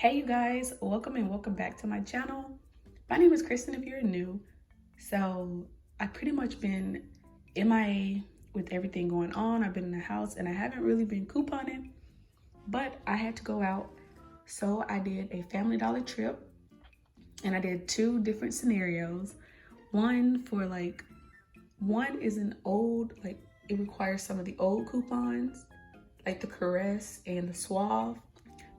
Hey you guys, welcome and welcome back to my channel. My name is Kristen if you're new. So I've pretty much been MIA with everything going on. I've been in the house and I haven't really been couponing, but I had to go out. So I did a Family Dollar trip and I did two different scenarios. One is an old, it requires some of the old coupons, like the Caress and the Suave.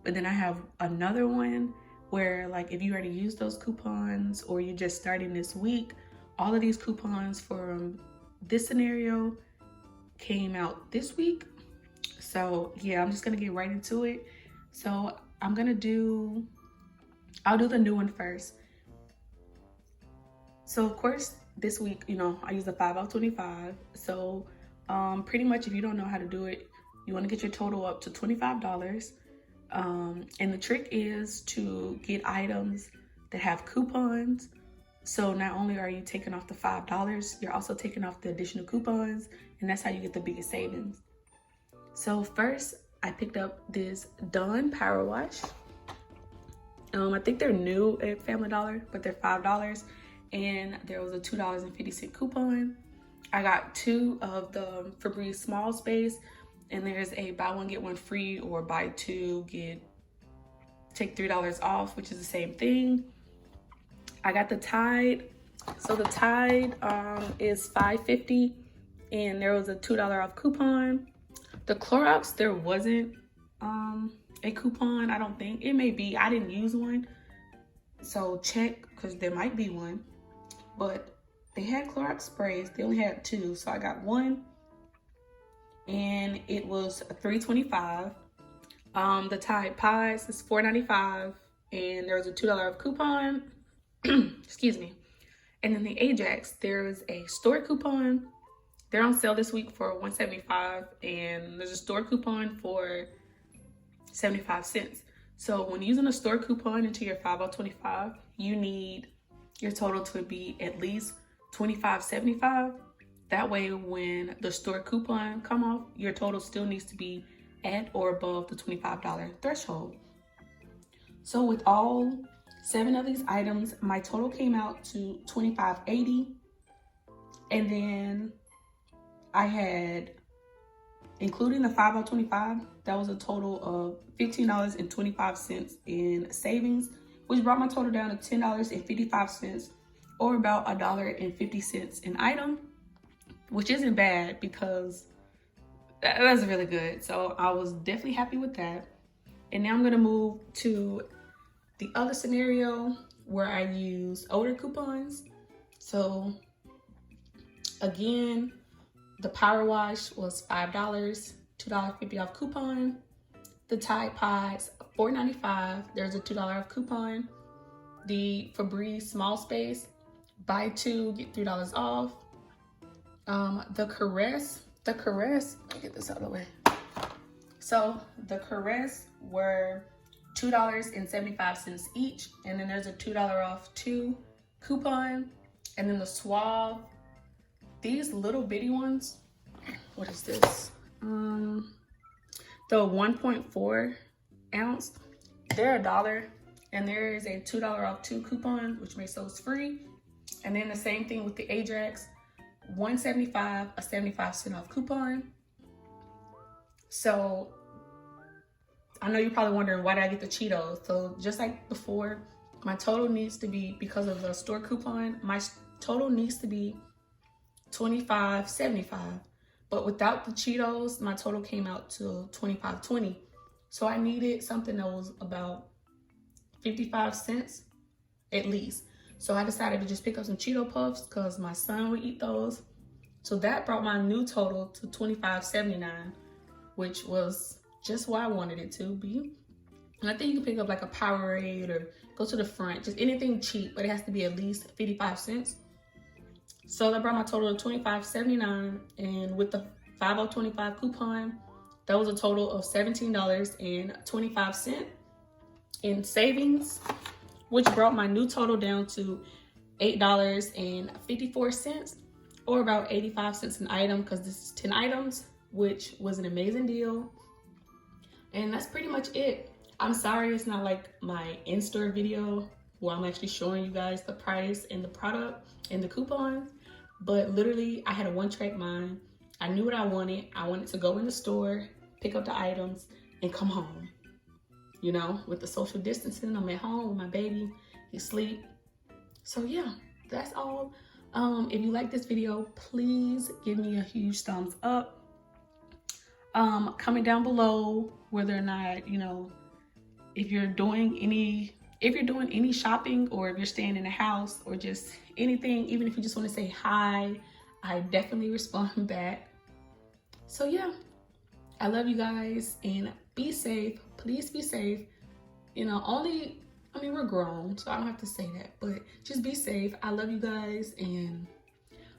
But then I have another one where if you already used those coupons or you're just starting this week, all of these coupons from this scenario came out this week. So yeah, I'm just gonna get right into it. So I'll do the new one first. So of course, this week, I use the 5 off 25. So pretty much if you don't know how to do it, you wanna get your total up to $25. And the trick is to get items that have coupons. So not only are you taking off the $5, you're also taking off the additional coupons, and that's how you get the biggest savings. So first, I picked up this Dawn Power Wash. I think they're new at Family Dollar, but they're $5, and there was a $2.50 coupon. I got two of the Febreze Small Space, and there's a buy one get one free or buy two take $3 off, which is the same thing. I got the Tide. So the Tide is $5.50 and there was a $2 off coupon. The Clorox, there wasn't a coupon, I don't think. It may be, I didn't use one. So check, because there might be one. But they had Clorox sprays, they only had two, so I got one. And it was $3.25. The Tide Pies is $4.95, and there was a $2 off coupon. Excuse me. And then the Ajax, there's a store coupon. They're on sale this week for $1.75, and there's a store coupon for 75 cents. So when using a store coupon into your 5 off 25, you need your total to be at least $25.75. That way, when the store coupon come off, your total still needs to be at or above the $25 threshold. So with all 7 of these items, my total came out to $25.80. And then I had, including the 5 off 25, that was a total of $15.25 in savings, which brought my total down to $10.55, or about $1.50 an item. Which isn't bad because that's really good. So I was definitely happy with that. And now I'm gonna move to the other scenario where I use older coupons. So again, the Power Wash was $5, $2.50 off coupon. The Tide Pies, $4.95, there's a $2 off coupon. The Febreze Small Space, buy two, get $3 off. The Caress, let me get this out of the way. So the Caress were $2.75 each, and then there's a $2 off two coupon. And then the Suave, these little bitty ones, what is this? The 1.4 ounce, they're $1, and there is a $2 off two coupon, which makes those free. And then the same thing with the Ajax, $1.75, a 75-cent off coupon. So I know you're probably wondering, why did I get the Cheetos? So just like before, my total needs to be, because of the store coupon, my total needs to be $25.75. But without the Cheetos, my total came out to $25.20. So I needed something that was about 55 cents at least. So I decided to just pick up some Cheeto Puffs because my son would eat those. So that brought my new total to $25.79, which was just what I wanted it to be. And I think you can pick up like a Powerade or go to the front, just anything cheap, but it has to be at least 55 cents. So that brought my total to $25.79. And with the 5 off 25 coupon, that was a total of $17.25 in savings, which brought my new total down to $8.54, or about 85 cents an item, because this is 10 items, which was an amazing deal. And that's pretty much it. I'm sorry it's not like my in-store video where I'm actually showing you guys the price and the product and the coupons, but literally I had a one-track mind. I knew what I wanted. I wanted to go in the store, pick up the items, and come home. You know, with the social distancing, I'm at home with my baby, he's asleep. So yeah, that's all. If you like this video, please give me a huge thumbs up. Comment down below whether or not, you know, if you're doing any shopping, or if you're staying in the house, or just anything, even if you just want to say hi, I definitely respond back. So yeah, I love you guys, and be safe. Please be safe. You know, I mean, we're grown, so I don't have to say that, but just be safe. I love you guys, and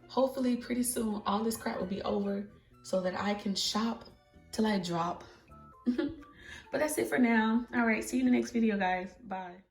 hopefully pretty soon all this crap will be over so that I can shop till I drop. But that's it for now. All right, see you in the next video, guys. Bye.